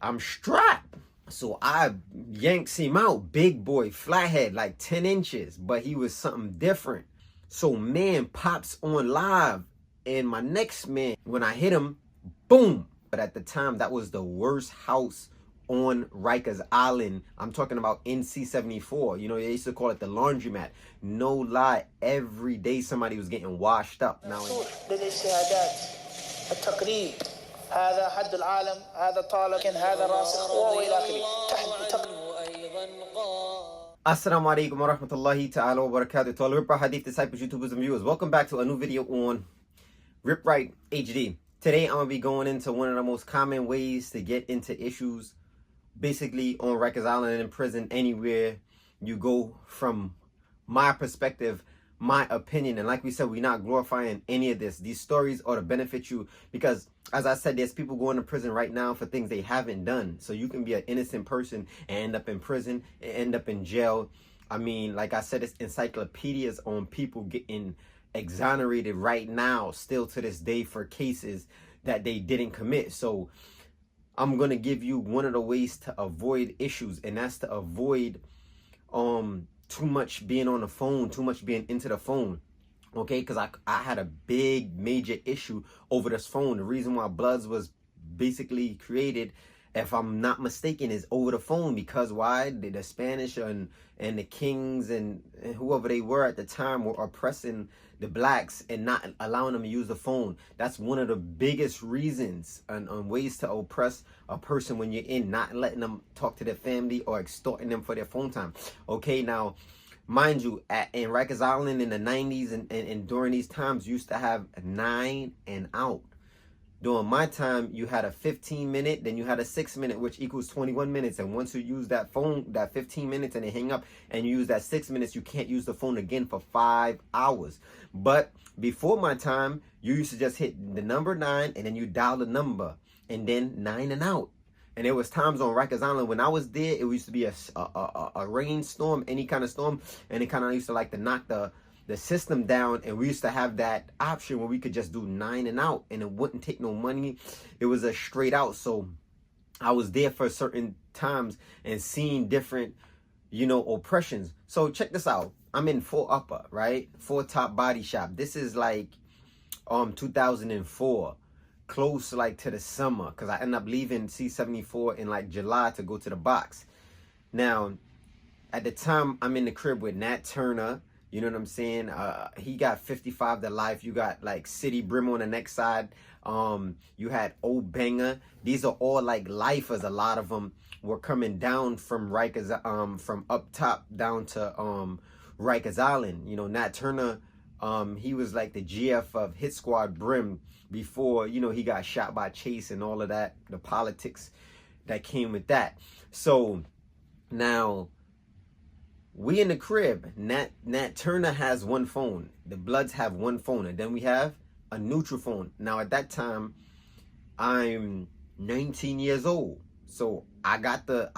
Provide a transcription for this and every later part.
I'm strapped. So I yanks him out. Big boy, flathead, like 10 inches. But he was something different. So man pops on live. And my next man, when I hit him, boom. But at the time, that was the worst house on Rikers Island. I'm talking about NC-74. You know, they used to call it the laundromat. No lie, every day somebody was getting washed up. Now, هذا حد العالم هذا طالب هذا راسخ والى اخره. Assalamu alaikum wa rahmatullahi ta'ala wa barakatuh to all RipRight Hadith disciples, YouTubers, and viewers. Welcome back to a new video on RipRight HD. Today I'm going to be going into one of the most common ways to get into issues basically on Rikers Island, in prison, anywhere you go. From my perspective, my opinion, and like we said, we're not glorifying any of this. These stories are to benefit you because, as I said, there's people going to prison right now for things they haven't done. So you can be an innocent person and end up in prison and end up in jail. I mean, like I said, it's encyclopedias on people getting exonerated right now, still to this day, for cases that they didn't commit. So I'm going to give you one of the ways to avoid issues, and that's to avoid too much being on the phone, too much being into the phone. Okay, because I had a big major issue over this phone. The reason why Bloods was basically created, if I'm not mistaken, is over the phone. Because why? The Spanish and the kings and whoever they were at the time were oppressing the blacks and not allowing them to use the phone. That's one of the biggest reasons and ways to oppress a person when you're in, not letting them talk to their family or extorting them for their phone time. Okay, now, mind you, in Rikers Island in the 90s and during these times, you used to have 9 and out. During my time, you had a 15-minute, then you had a 6-minute, which equals 21 minutes. And once you use that phone, that 15 minutes, and they hang up, and you use that 6 minutes, you can't use the phone again for 5 hours. But before my time, you used to just hit the number 9, and then you dial the number, and then 9 and out. And there was times on Rikers Island when I was there, it used to be a rainstorm, any kind of storm, and it kind of used to like to knock the system down, and we used to have that option where we could just do 9 and out, and it wouldn't take no money. It was a straight out. So I was there for certain times and seeing different, you know, oppressions. So check this out. I'm in 4 Upper, right? 4 Top Body Shop. This is like 2004, close like to the summer, because I ended up leaving C-74 in like July to go to the box. Now, at the time, I'm in the crib with Nat Turner. You know what I'm saying? He got 55 to life. You got like City Brim on the next side. You had Old Banger. These are all like lifers. A lot of them were coming down from Rikers, from up top down to Rikers Island. You know, Nat Turner, he was like the GF of Hit Squad Brim before, you know, he got shot by Chase and all of that, the politics that came with that. So now, we in the crib. Nat Turner has 1 phone. The Bloods have 1 phone. And then we have a neutral phone. Now, at that time, I'm 19 years old. So I got the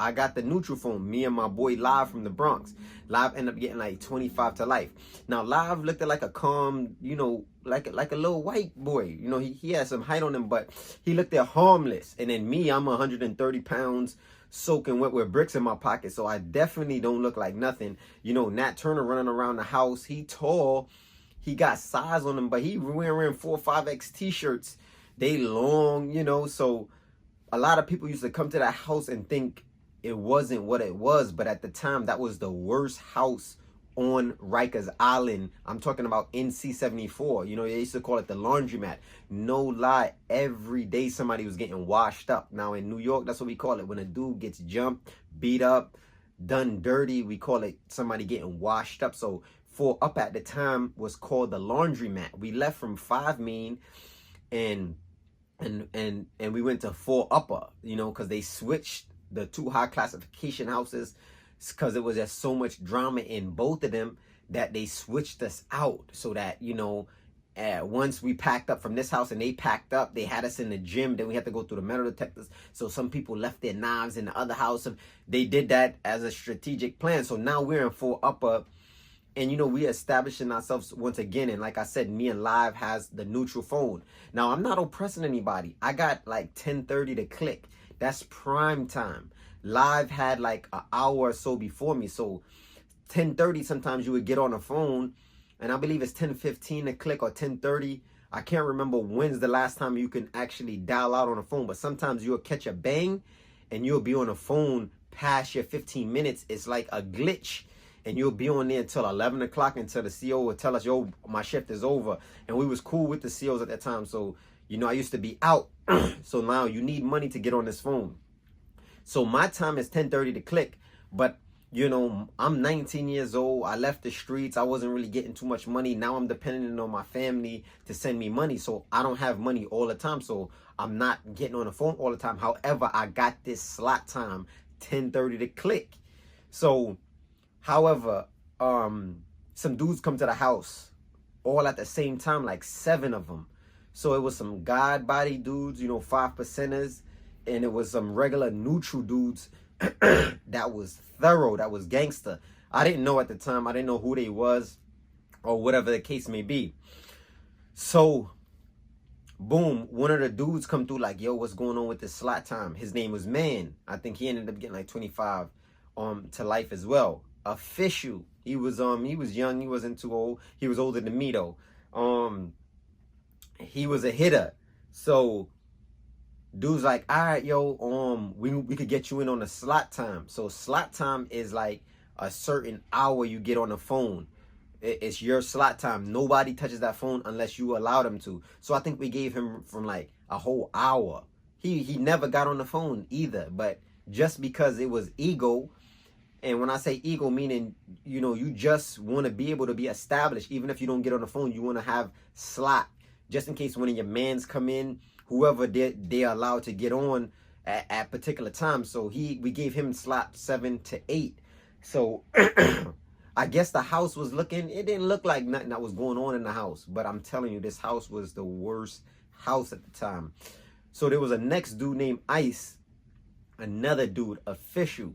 neutral phone. Me and my boy Live from the Bronx. Live ended up getting like 25 to life. Now, Live looked at like a calm, you know, like a little white boy. You know, he had some height on him, but he looked at harmless. And then me, I'm 130 pounds. Soaking wet with bricks in my pocket, so I definitely don't look like nothing. You know, Nat Turner running around the house, he tall, he got size on him, but he wearing 4 or 5X t-shirts. They long, you know, so a lot of people used to come to that house and think it wasn't what it was, but at the time, that was the worst house on Rikers Island. I'm talking about NC-74. You know, they used to call it the laundromat. No lie, every day somebody was getting washed up. Now in New York, that's what we call it. When a dude gets jumped, beat up, done dirty, we call it somebody getting washed up. So 4 Up at the time was called the laundromat. We left from 5 Main and we went to 4 Upper, you know, because they switched the 2 high classification houses, because it was just so much drama in both of them that they switched us out. So that, you know, once we packed up from this house and they packed up, they had us in the gym. Then we had to go through the metal detectors. So some people left their knives in the other house. They did that as a strategic plan. So now we're in 4 Upper. And, you know, we're establishing ourselves once again. And like I said, me and Live has the neutral phone. Now, I'm not oppressing anybody. I got like 1030 to click. That's prime time. Live had like an hour or so before me. So 10:30 sometimes you would get on the phone, and I believe it's 10:15 to click or 10:30. I can't remember when's the last time you can actually dial out on the phone, but sometimes you'll catch a bang and you'll be on the phone past your 15 minutes. It's like a glitch. And you'll be on there until 11 o'clock until the CO will tell us, yo, my shift is over. And we was cool with the COs at that time. So, you know, I used to be out. So now you need money to get on this phone. So my time is 10:30 to click. But, you know, I'm 19 years old. I left the streets. I wasn't really getting too much money. Now I'm dependent on my family to send me money. So I don't have money all the time. So I'm not getting on the phone all the time. However, I got this slot time, 10:30 to click. So... however, some dudes come to the house all at the same time, like 7 of them. So it was some God body dudes, you know, 5%ers, and it was some regular neutral dudes that was thorough, that was gangster. I didn't know at the time. I didn't know who they was or whatever the case may be. So, boom, one of the dudes come through like, yo, what's going on with this slot time? His name was Man. I think he ended up getting like 25 to life as well. Official. He was young, he wasn't too old. He was older than me though. He was a hitter. So dude's like, all right, yo, we could get you in on a slot time. So slot time is like a certain hour you get on the phone. It's your slot time. Nobody touches that phone unless you allow them to. So I think we gave him from like a whole hour. He never got on the phone either, but just because it was ego. And when I say ego, meaning, you know, you just want to be able to be established. Even if you don't get on the phone, you want to have slot. Just in case one of your mans come in, whoever they're allowed to get on at particular times. So we gave him slot 7 to 8. So I guess the house was looking, it didn't look like nothing that was going on in the house. But I'm telling you, this house was the worst house at the time. So there was a next dude named Ice. Another dude, Official.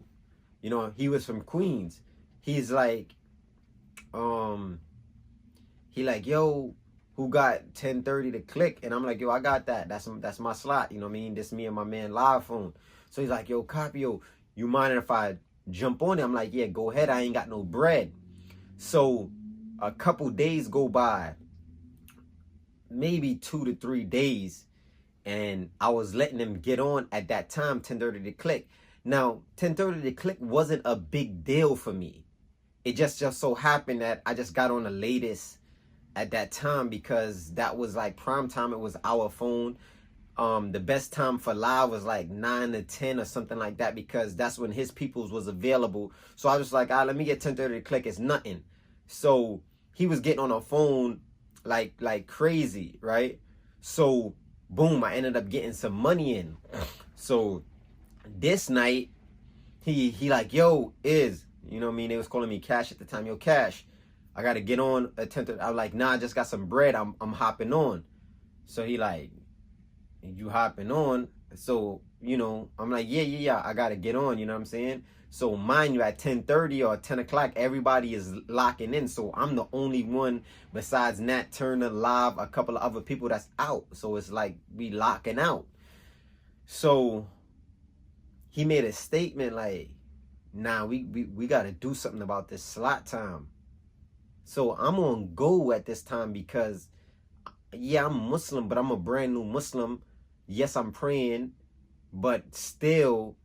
You know, he was from Queens. He's like, he like, yo, who got 10:30 to click? And I'm like, yo, I got that. That's my slot. You know what I mean? This me and my man live phone. So he's like, yo, copy, yo, you mind if I jump on it? I'm like, yeah, go ahead. I ain't got no bread. So a couple days go by, maybe 2 to 3 days. And I was letting them get on at that time, 10:30 to click. Now, 10:30 to click wasn't a big deal for me. It just so happened that I just got on the latest at that time because that was like prime time. It was our phone. The best time for live was like 9 to 10 or something like that because that's when his peoples was available. So I was like, let me get 10:30 to click. It's nothing. So he was getting on a phone like crazy, right? So boom, I ended up getting some money in. So this night, he like, yo, you know what I mean? They was calling me Cash at the time. Yo, Cash, I got to get on at 10:30. I'm like, nah, I just got some bread. I'm hopping on. So he like, you hopping on? So, you know, I'm like, yeah, I got to get on. You know what I'm saying? So mind you, at 10:30 or 10 o'clock, everybody is locking in. So I'm the only one besides Nat Turner, Live, a couple of other people that's out. So it's like we locking out. So he made a statement like, nah, we got to do something about this slot time. So I'm on go at this time because, yeah, I'm Muslim, but I'm a brand new Muslim. Yes, I'm praying, but still,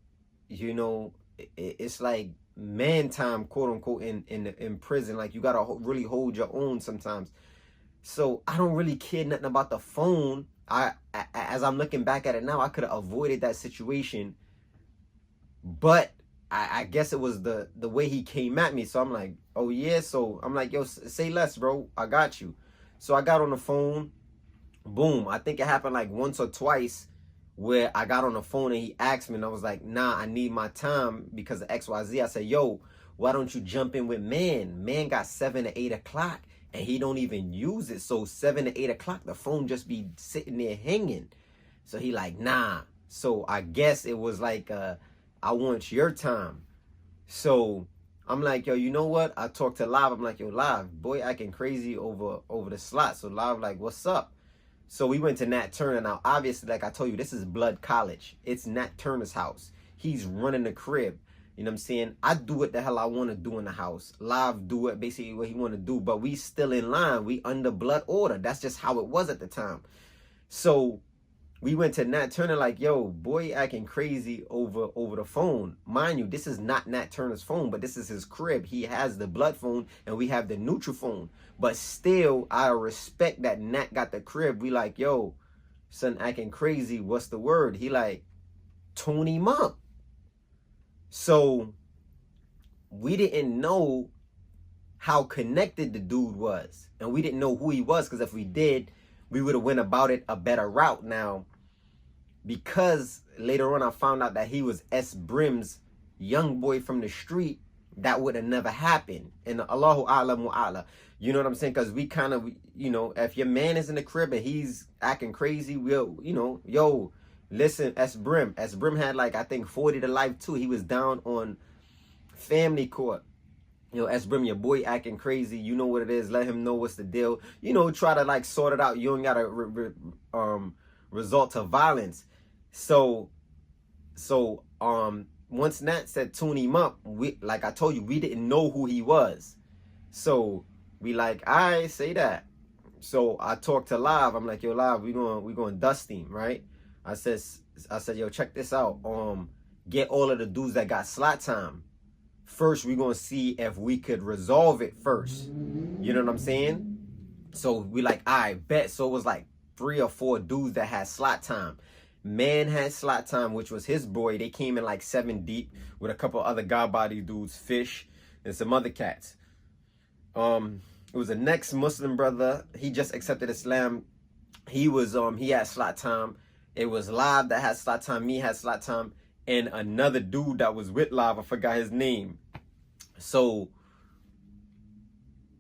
you know, it's like man time, quote unquote, in prison. Like, you got to really hold your own sometimes. So I don't really care nothing about the phone. As I'm looking back at it now, I could have avoided that situation. But I guess it was the way he came at me. So I'm like, oh yeah. So I'm like, yo, say less, bro. I got you. So I got on the phone. Boom. I think it happened like once or twice where I got on the phone and he asked me and I was like, nah, I need my time because of XYZ. I said, yo, why don't you jump in with Man? Man got 7 to 8 o'clock and he don't even use it. So 7 to 8 o'clock, the phone just be sitting there hanging. So he like, nah. So I guess it was like, I want your time. So I'm like, yo, you know what? I talked to Live. I'm like, yo, Live, boy acting crazy over the slot. So Live like, what's up? So we went to Nat Turner. Now, obviously, like I told you, this is Blood College. It's Nat Turner's house. He's running the crib. You know what I'm saying? I do what the hell I want to do in the house. Live do it basically what he want to do. But we still in line. We under blood order. That's just how it was at the time. So we went to Nat Turner like, yo, boy acting crazy over the phone. Mind you, this is not Nat Turner's phone, but this is his crib. He has the blood phone and we have the neutral phone. But still, I respect that Nat got the crib. We like, yo, son acting crazy. What's the word? He like, tune him up. So we didn't know how connected the dude was. And we didn't know who he was, because if we did, we would have went about it a better route. Now, because later on I found out that he was 𝗥𝗜𝗣𝗦𝗧𝗜𝗖𝗞𝗦 young boy from the street, that would have never happened. And Allahu a'lam wa a'la. You know what I'm saying? Because we kind of, you know, if your man is in the crib and he's acting crazy, we'll, you know, yo, listen, 𝗥𝗜𝗣𝗦𝗧𝗜𝗖𝗞𝗦 had like, I think 40 to life too. He was down on family court. You know, 𝗥𝗜𝗣𝗦𝗧𝗜𝗖𝗍 your boy acting crazy. You know what it is. Let him know what's the deal. You know, try to like sort it out. You don't gotta resort to violence. So once Nat said tune him up, we, like I told you, we didn't know who he was. So we like, I say that. So I talked to Live. I'm like, yo, Live, we going dust him, right? I said, yo, check this out. Get all of the dudes that got slot time. First, we're going to see if we could resolve it first. You know what I'm saying? So we like, I bet. So it was like 3 or 4 dudes that had slot time. Man had slot time, which was his boy. They came in like 7 deep with a couple other god body dudes, Fish, and some other cats. It was a next Muslim brother. He just accepted Islam. He was he had slot time. It was Live that had slot time. Me had slot time, and another dude that was with Live. I forgot his name. So,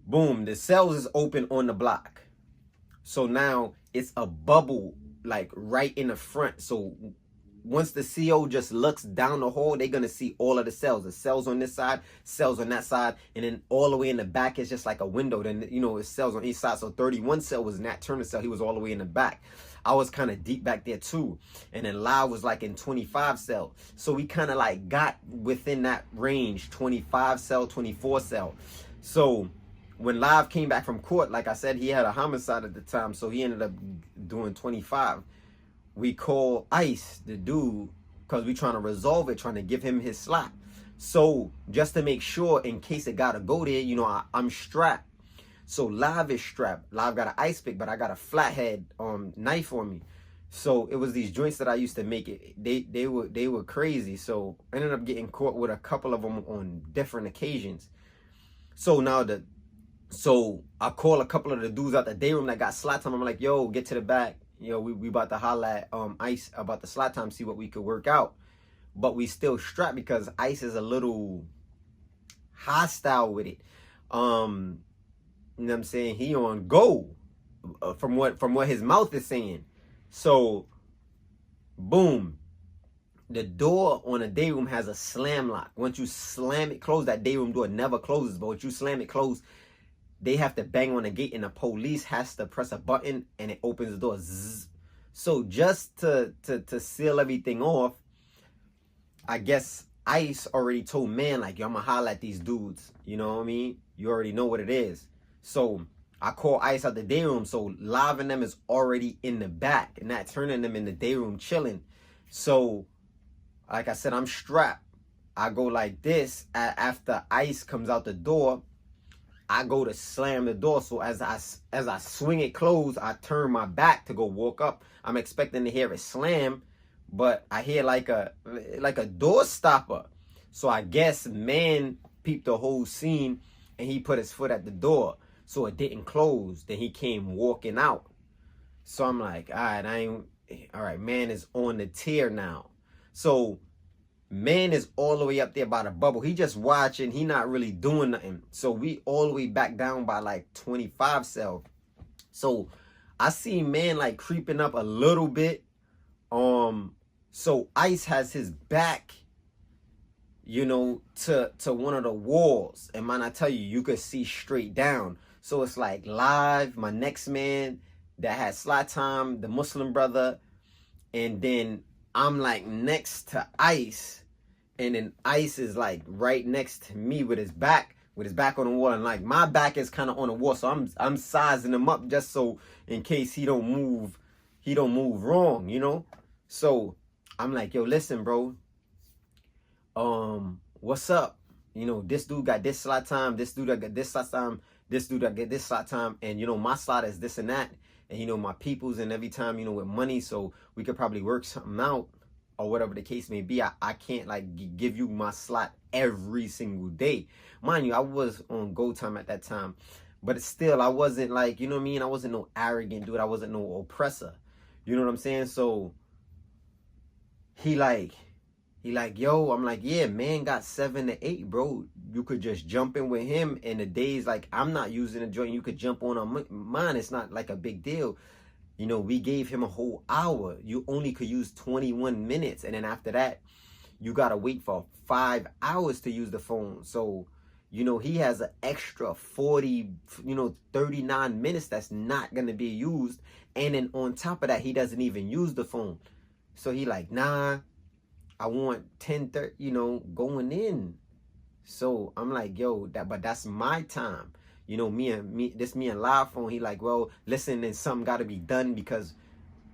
boom, the cells is open on the block. So now it's a bubble like right in the front. So once the CO just looks down the hall, they're going to see all of the cells. The cells on this side, cells on that side, and then all the way in the back is just like a window. Then, you know, it's cells on each side. So 31 cell was Nat Turner cell. He was all the way in the back. I was kind of deep back there too. And then Live was like in 25 cell. So we kind of like got within that range, 25 cell, 24 cell. So when Live came back from court, like I said, he had a homicide at the time. So he ended up doing 25. We call Ice, the dude, because we trying to resolve it, trying to give him his slot. So just to make sure, in case it got to go there, you know, I'm strapped. So Live is strapped. Live got an ice pick, but I got a flathead knife on me. So it was these joints that I used to make. They were crazy. So I ended up getting caught with a couple of them on different occasions. So now so I call a couple of the dudes out the day room that got slot time. I'm like, yo, get to the back. Yo, we about to holler at Ice about the slot time, see what we could work out. But we still strapped because Ice is a little hostile with it. You know what I'm saying? He on go from what his mouth is saying. So boom, the door on a day room has a slam lock. Once you slam it closed, that day room door never closes. But once you slam it closed, they have to bang on the gate and the police has to press a button and it opens the door. Zzz. So just to seal everything off, I guess Ice already told man, like, yo, I'm gonna holler at these dudes. You know what I mean? You already know what it is. So I call Ice out the day room. So Live and them is already in the back and not turning them in the day room chilling. So like I said, I'm strapped. I go like this. After Ice comes out the door, I go to slam the door. So as I swing it closed, I turn my back to go walk up. I'm expecting to hear it slam, but I hear like a door stopper. So I guess man peeped the whole scene and he put his foot at the door. So it didn't close. Then he came walking out. So I'm like, all right, man is on the tier now. So man is all the way up there by the bubble. He just watching. He not really doing nothing. So we all the way back down by like 25 cell. So I see man like creeping up a little bit. So Ice has his back, you know, to one of the walls. And man, I tell you, you could see straight down. So it's like Live, my next man, that had slot time, the Muslim brother, and then I'm like next to Ice, and then Ice is like right next to me with his back on the wall, and like my back is kind of on the wall, so I'm sizing him up just so in case he don't move wrong, you know. So I'm like, yo, listen, bro, what's up? You know, this dude got this slot time, this dude got this slot time, this dude got this slot time, and you know, my slot is this and that, and you know, my people's, and every time, you know, with money, so we could probably work something out or whatever the case may be. I can't like give you my slot every single day. Mind you, I was on go time at that time, but still, I wasn't like, you know what I mean? I wasn't no arrogant dude. I wasn't no oppressor. You know what I'm saying? So he like, yo, I'm like, yeah, man got 7 to 8, bro. You could just jump in with him, and the days like I'm not using a joint, you could jump on mine. It's not like a big deal. You know, we gave him a whole hour. You only could use 21 minutes. And then after that, you got to wait for 5 hours to use the phone. So, you know, he has an extra 40, 39 minutes that's not going to be used. And then on top of that, he doesn't even use the phone. So he like, nah, I want 10:30, you know, going in. So I'm like, yo, but that's my time. You know, me and live phone, he like, well, listen, then something got to be done because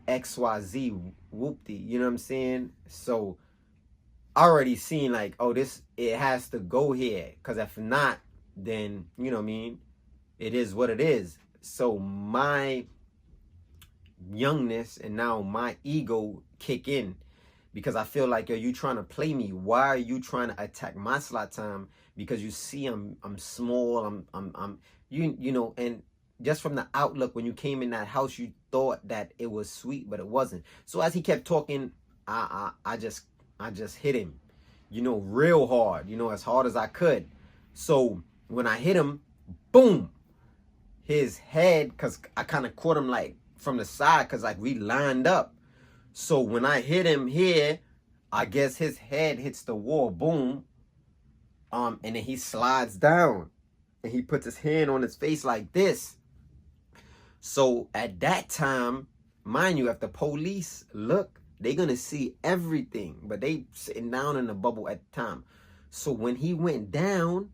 XYZ whoopty, you know what I'm saying? So I already seen like, oh, it has to go here, because if not, then, you know what I mean, it is what it is. So my youngness and now my ego kick in, because I feel like, yo, you trying to play me. Why are you trying to attack my slot time? Because you see I'm small, I'm you know, and just from the outlook, when you came in that house, you thought that it was sweet, but it wasn't. So as he kept talking, I just hit him, you know, real hard, you know, as hard as I could. So when I hit him, boom, his head, because I kind of caught him like from the side, because like we lined up. So when I hit him here, I guess his head hits the wall, boom. And then he slides down and he puts his hand on his face like this. So at that time, mind you, if the police look, they're going to see everything, but they sitting down in the bubble at the time. So when he went down,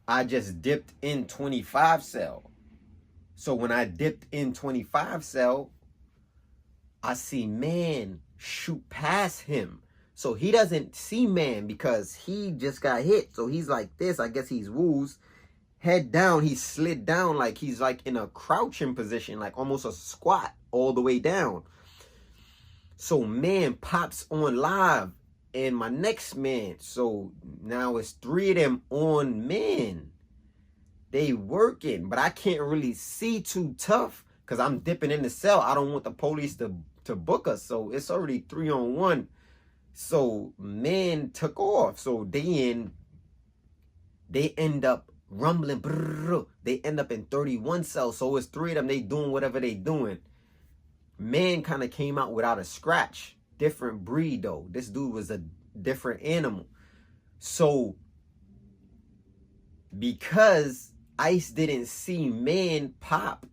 I just dipped in 25 cell. So when I dipped in 25 cell, I see man shoot past him. So he doesn't see man because he just got hit. So he's like this. I guess he's woos. Head down. He slid down like he's like in a crouching position, like almost a squat all the way down. So man pops on live and my next man. So now it's 3 of them on man. They working, but I can't really see too tough because I'm dipping in the cell. I don't want the police to book us. So it's already 3 on 1. So man took off. So they end up rumbling. Brrr, they end up in 31 cells. So it's 3 of them. They doing whatever they doing. Man kind of came out without a scratch. Different breed though. This dude was a different animal. So because Ice didn't see man pop,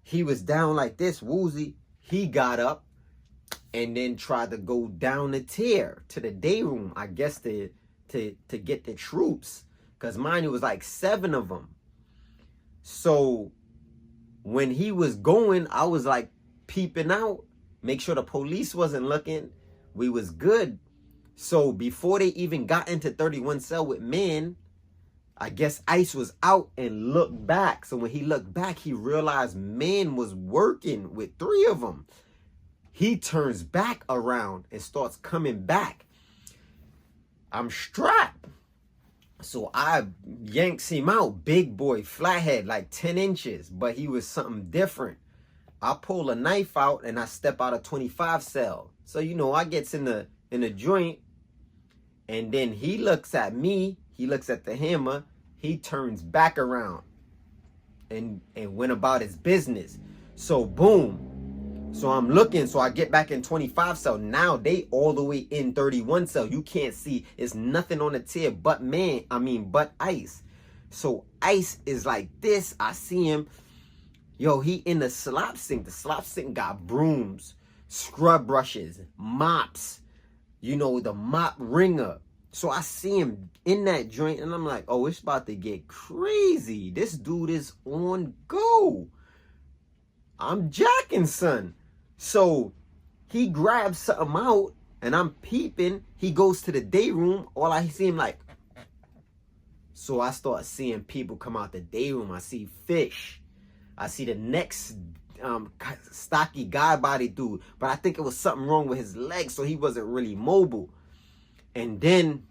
he was down like this, woozy. He got up and then tried to go down the tier to the day room, I guess to get the troops, because mind you, it was like 7 of them. So when he was going, I was like peeping out, make sure the police wasn't looking. We was good. So before they even got into 31 cell with men, I guess Ice was out and looked back. So when he looked back, he realized man was working with 3 of them. He turns back around and starts coming back. I'm strapped. So I yanks him out. Big boy, flathead, like 10 inches. But he was something different. I pull a knife out and I step out of 25 cell. So, you know, I gets in the joint. And then he looks at me. He looks at the hammer. He turns back around and went about his business. So boom. So I'm looking, so I get back in 25 cell. Now they all the way in 31 cell. You can't see. It's nothing on the tier but but Ice. So Ice is like this. I see him. Yo, he in the slop sink. The slop sink got brooms, scrub brushes, mops, you know, the mop wringer. So I see him in that joint and I'm like, oh, it's about to get crazy. This dude is on go. I'm jacking, son. So he grabs something out and I'm peeping. He goes to the day room. All I see him like. So I start seeing people come out the day room. I see Fish. I see the next stocky guy body dude. But I think it was something wrong with his legs, so he wasn't really mobile. And then,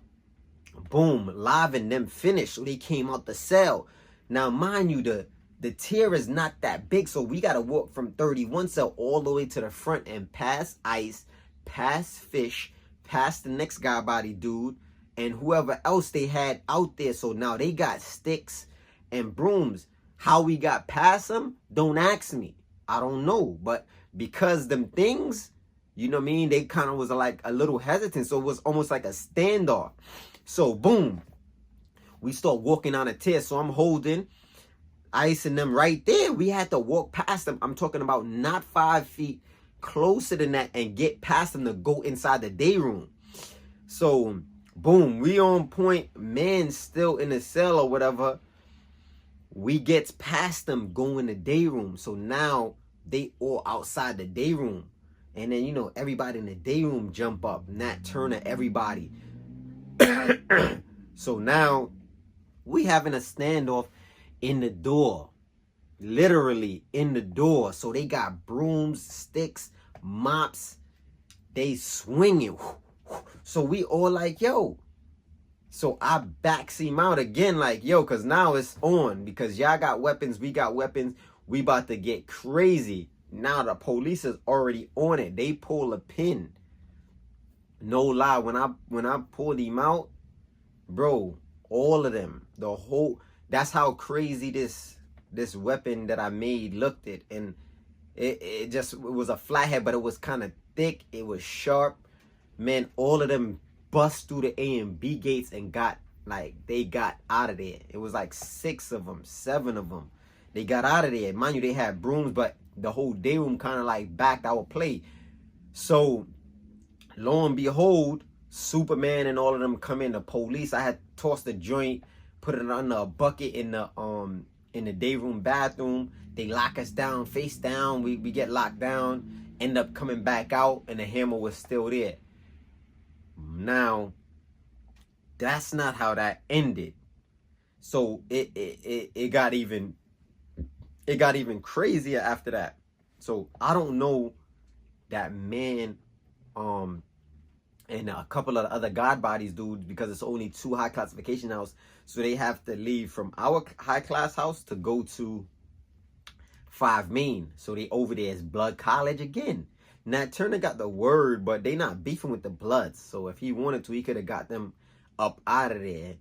boom, Live and them finished. So they came out the cell. Now, mind you, the tier is not that big. So we got to walk from 31 cell all the way to the front and pass Ice, pass Fish, pass the next guy body dude, and whoever else they had out there. So now they got sticks and brooms. How we got past them, don't ask me. I don't know. But because them things, you know what I mean, they kind of was like a little hesitant. So it was almost like a standoff. So boom, we start walking on a tier. So I'm holding Ice and them right there. We had to walk past them. I'm talking about not 5 feet, closer than that, and get past them to go inside the day room. So boom, we on point. Man still in the cell or whatever. We gets past them, go in the day room. So now they all outside the day room. And then, you know, everybody in the day room jump up. Nat Turner, everybody. So now we having a standoff in the door. Literally in the door. So they got brooms, sticks, mops. They swinging. So we all like, yo. So I backs him out again like, yo, because now it's on. Because y'all got weapons, we got weapons. We about to get crazy. Now the police is already on it. They pull a pin. No lie. When I pulled him out, bro, all of them, the whole, that's how crazy this weapon that I made looked it. And it was a flathead, but it was kind of thick. It was sharp. Man, all of them bust through the A and B gates and got, like, they got out of there. It was like 6 of them, 7 of them. They got out of there. Mind you, they had brooms, but the whole day room kind of like backed our play. So lo and behold, Superman and all of them come in. The police, I had tossed the joint, put it under a bucket in the day room bathroom. They lock us down, face down. We get locked down, end up coming back out, and the hammer was still there. Now, that's not how that ended. So it got even crazier after that. So I don't know that man and a couple of other God bodies dudes, because it's only 2 high classification house, so they have to leave from our high class house to go to 5 Main. So they over there is Blood College again. Nat Turner got the word, but they not beefing with the Bloods. So if he wanted to, he could have got them up out of there.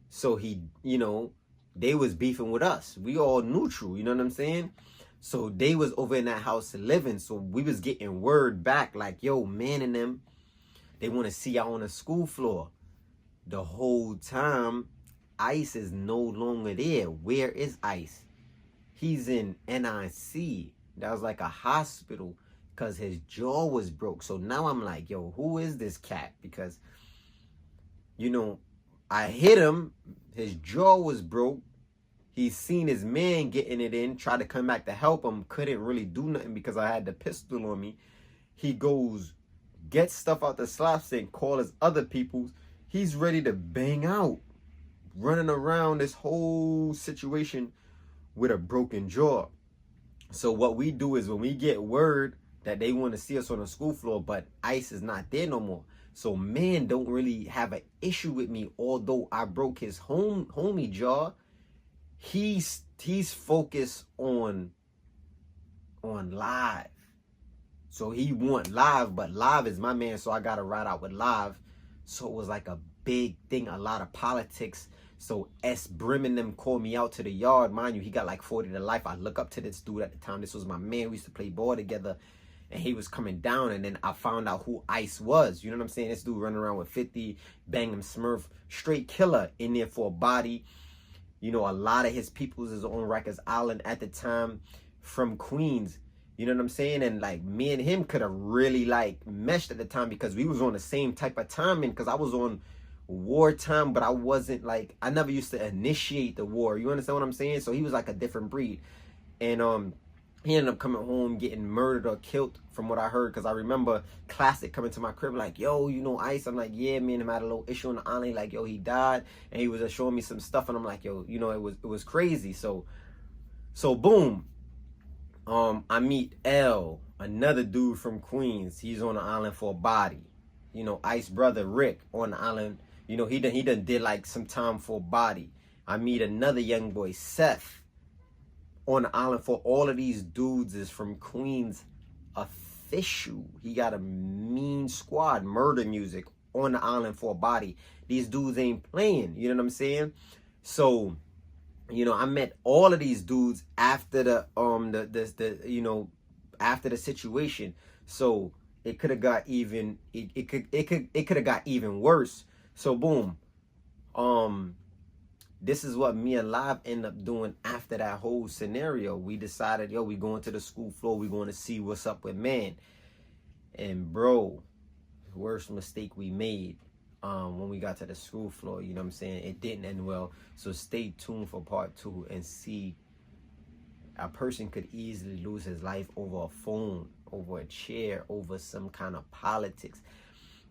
So he, you know, they was beefing with us. We all neutral, you know what I'm saying? So they was over in that house living. So we was getting word back like, yo, man and them, they want to see y'all on the school floor. The whole time, Ice is no longer there. Where is Ice? He's in NIC. That was like a hospital, because his jaw was broke. So now I'm like, yo, who is this cat? Because, you know, I hit him. His jaw was broke. He's seen his man getting it in. Tried to come back to help him. Couldn't really do nothing because I had the pistol on me. He goes, gets stuff out the slop sink, call his other peoples. He's ready to bang out. Running around this whole situation with a broken jaw. So what we do is when we get word that they want to see us on the school floor, but Ice is not there no more. So man don't really have an issue with me, although I broke his homie jaw. He's focused on Live. So he want Live, but Live is my man, so I gotta ride out with Live. So it was like a big thing, a lot of politics. So S. Brim and them called me out to the yard. Mind you, he got like 40 to life. I look up to this dude at the time. This was my man. We used to play ball together. And he was coming down. And then I found out who Ice was. You know what I'm saying? This dude running around with 50, Bang'em Smurf. Straight killer in there for a body. You know, a lot of his peoples is on Rikers Island at the time. from Queens. You know what I'm saying? And like me and him could have really like meshed at the time because we was on the same type of timing, because I was on wartime, but I wasn't like, I never used to initiate the war. You understand what I'm saying? So he was like a different breed. And he ended up coming home getting murdered or killed, from what I heard, because I remember Classic coming to my crib like, yo, you know Ice? I'm like, yeah, me and him had a little issue on the island. Like, yo, he died. And he was just showing me some stuff, and I'm like, yo, you know, it was crazy. So boom, I meet L, another dude from Queens. He's on the island for a body. You know, Ice brother Rick on the island. You know, he done did like some time for a body. I meet another young boy, Seth, on the island for all of these dudes is from Queens official. He got a mean squad, murder music on the island for a body. These dudes ain't playing, you know what I'm saying? So, you know, I met all of these dudes after the you know, after the situation. So it could have got even, it could have got even worse. So boom, this is what me and Live end up doing after that whole scenario. We decided, yo, we going to the school floor. We going to see what's up with man. And bro, worst mistake we made when we got to the school floor, you know what I'm saying? It didn't end well. So stay tuned for part 2 and see. A person could easily lose his life over a phone, over a chair, over some kind of politics.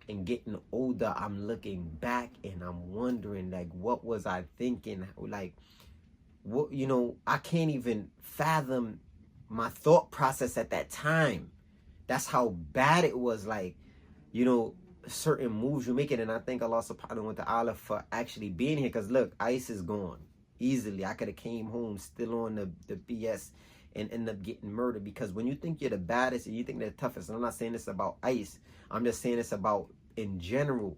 And getting older, I'm looking back and I'm wondering, like, what was I thinking? Like, what, you know, I can't even fathom my thought process at that time. That's how bad it was. Like, you know, certain moves you make it. And I think Allah subhanahu wa ta'ala for actually being here. Because look, Ice is gone easily. I could have came home still on the BS and end up getting murdered. Because when you think you're the baddest and you think they're the toughest, and I'm not saying this about Ice, I'm just saying this about in general,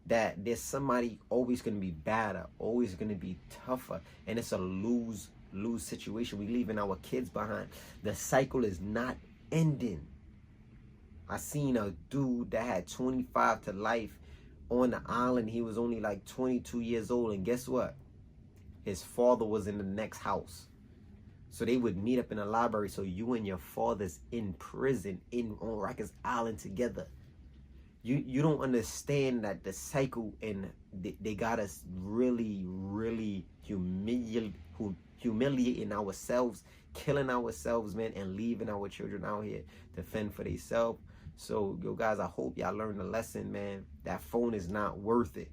that there's somebody always going to be badder, always going to be tougher, and it's a lose situation. We leaving our kids behind. The cycle is not ending. I seen a dude that had 25 to life on the island. He was only like 22 years old, and guess what? His father was in the next house. So they would meet up in the library. So you and your father's in prison on Rikers Island together. You don't understand that the cycle, and they got us really, really humiliating ourselves, killing ourselves, man, and leaving our children out here to fend for themselves. So, yo, guys, I hope y'all learned the lesson, man. That phone is not worth it.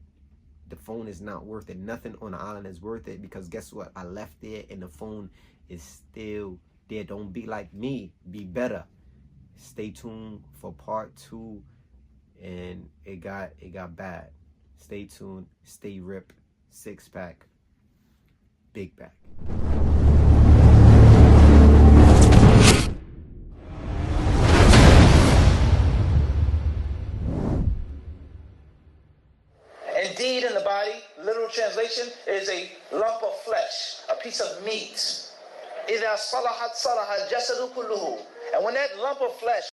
The phone is not worth it. Nothing on the island is worth it, because guess what? I left there and the phone is still there. Don't be like me. Be better. Stay tuned for part 2. And it got bad. Stay tuned. Stay rip. 6-pack. Big back. Indeed, in the body, literal translation, is a lump of flesh, a piece of meat. إِذَا صَلَحَتْ صَلَحَ الْجَسَدُ كُلُّهُ. And when that lump of flesh